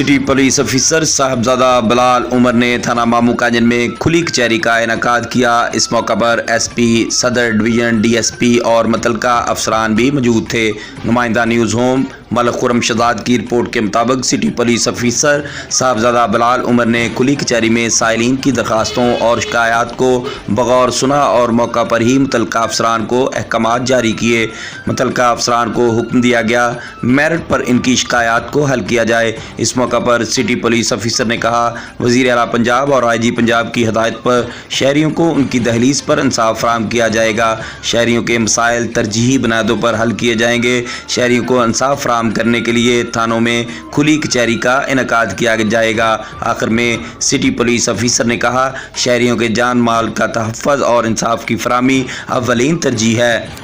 City police officer Sahibzada Bilal Umar ने थाना मामू काजन में खुली कचहरी का इनेकाद किया। इस मौका पर एसपी, सदर डिवीजन, डीएसपी और मुतलका अफसरान भी मौजूद थे। नुमाइंदा न्यूज़ होम मलिक खुर्रम शहजाद की रिपोर्ट के मुताबिक city police officer Sahibzada Bilal Umar ने खुली कचहरी में साइलिन की दरखास्तों और शिकायत को बगौर सुना और मौका पर ही मुतलका अफसरान को अहकामात जारी किए। मुतलका अफसरान को हुक्म दिया गया मेरिट पर इनकी शिकायत को हल किया जाए। इस मौका पर सिटी पुलिस ऑफिसर ने कहा, वज़ीर आला पंजाब और आईजी पंजाब की हदायत पर शहरियों को उनकी दहलीज पर इंसाफ फराहम किया जाएगा। शहरियों के मसाइल तरजीही बुनियादों पर हल किए जाएंगे। शहरियों को इंसाफ फराहम करने के लिए थानों में खुली कचहरी का इनेकाद किया जाएगा। आखिर में सिटी पुलिस ऑफिसर ने कहा, शहरियों के जान माल का तहफ़्फ़ुज़ और इंसाफ की फराहमी अव्वलीन तरजीह है।